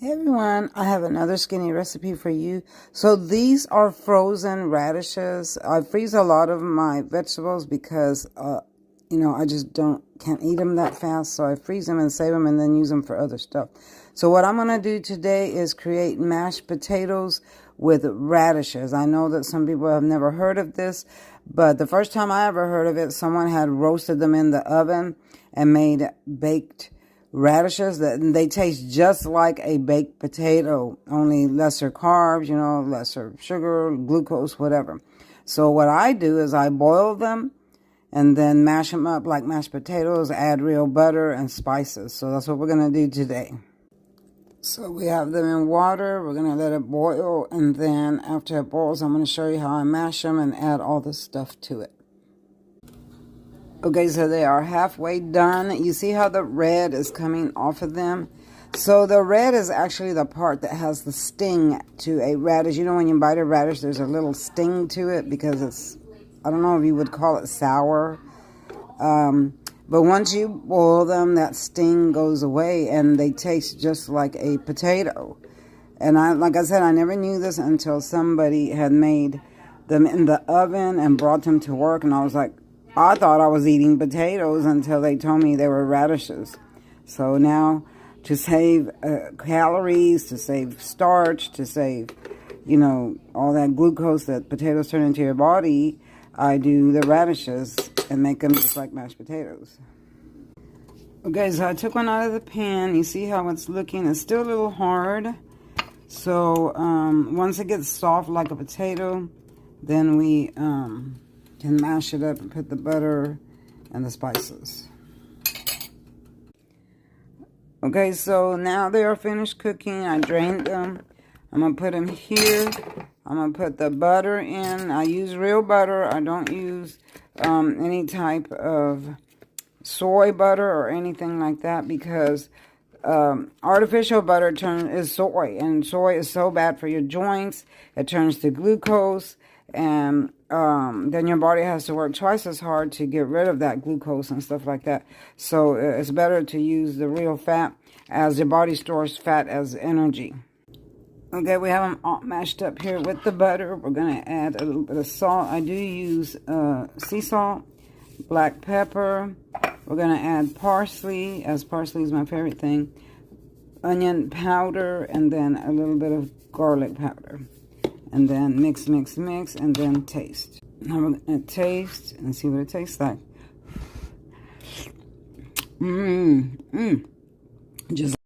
Hey everyone, I have another skinny recipe for you. So these are frozen radishes. I freeze a lot of my vegetables because, I just can't eat them that fast. So I freeze them and save them and then use them for other stuff. So what I'm going to do today is create mashed potatoes with radishes. I know that some people have never heard of this, but the first time I ever heard of it, someone had roasted them in the oven and made baked radishes that they taste just like a baked potato, only lesser carbs, lesser sugar, glucose, whatever. So what I do is I boil them and then mash them up like mashed potatoes, add real butter and spices. So that's what we're going to do today. So we have them in water. We're going to let it boil, and then after it boils, I'm going to show you how I mash them and add all the stuff to it. Okay, so they are halfway done. You see how the red is coming off of them? So the red is actually the part that has the sting to a radish. You know, when you bite a radish, there's a little sting to it because it's, I don't know if you would call it sour. But once you boil them, that sting goes away and they taste just like a potato. And like I said, I never knew this until somebody had made them in the oven and brought them to work. And I was like, I thought I was eating potatoes until they told me they were radishes. So now, to save calories, to save starch, to save, all that glucose that potatoes turn into your body, I do the radishes and make them just like mashed potatoes. Okay, so I took one out of the pan. You see how it's looking? It's still a little hard. So once it gets soft like a potato, then we can mash it up and put the butter and the spices. Okay, so now they are finished cooking. I drained them. I'm going to put them here. I'm going to put the butter in. I use real butter. I don't use any type of soy butter or anything like that because artificial butter is soy, and soy is so bad for your joints. It turns to glucose, and then your body has to work twice as hard to get rid of that glucose and stuff like that. So it's better to use the real fat, as your body stores fat as energy. Okay, we have them all mashed up here with the butter. We're going to add a little bit of salt. I do use sea salt, black pepper. We're going to add parsley, as parsley is my favorite thing, onion powder, and then a little bit of garlic powder. And then mix, mix, mix, and then taste. Now we're going to taste and see what it tastes like. Just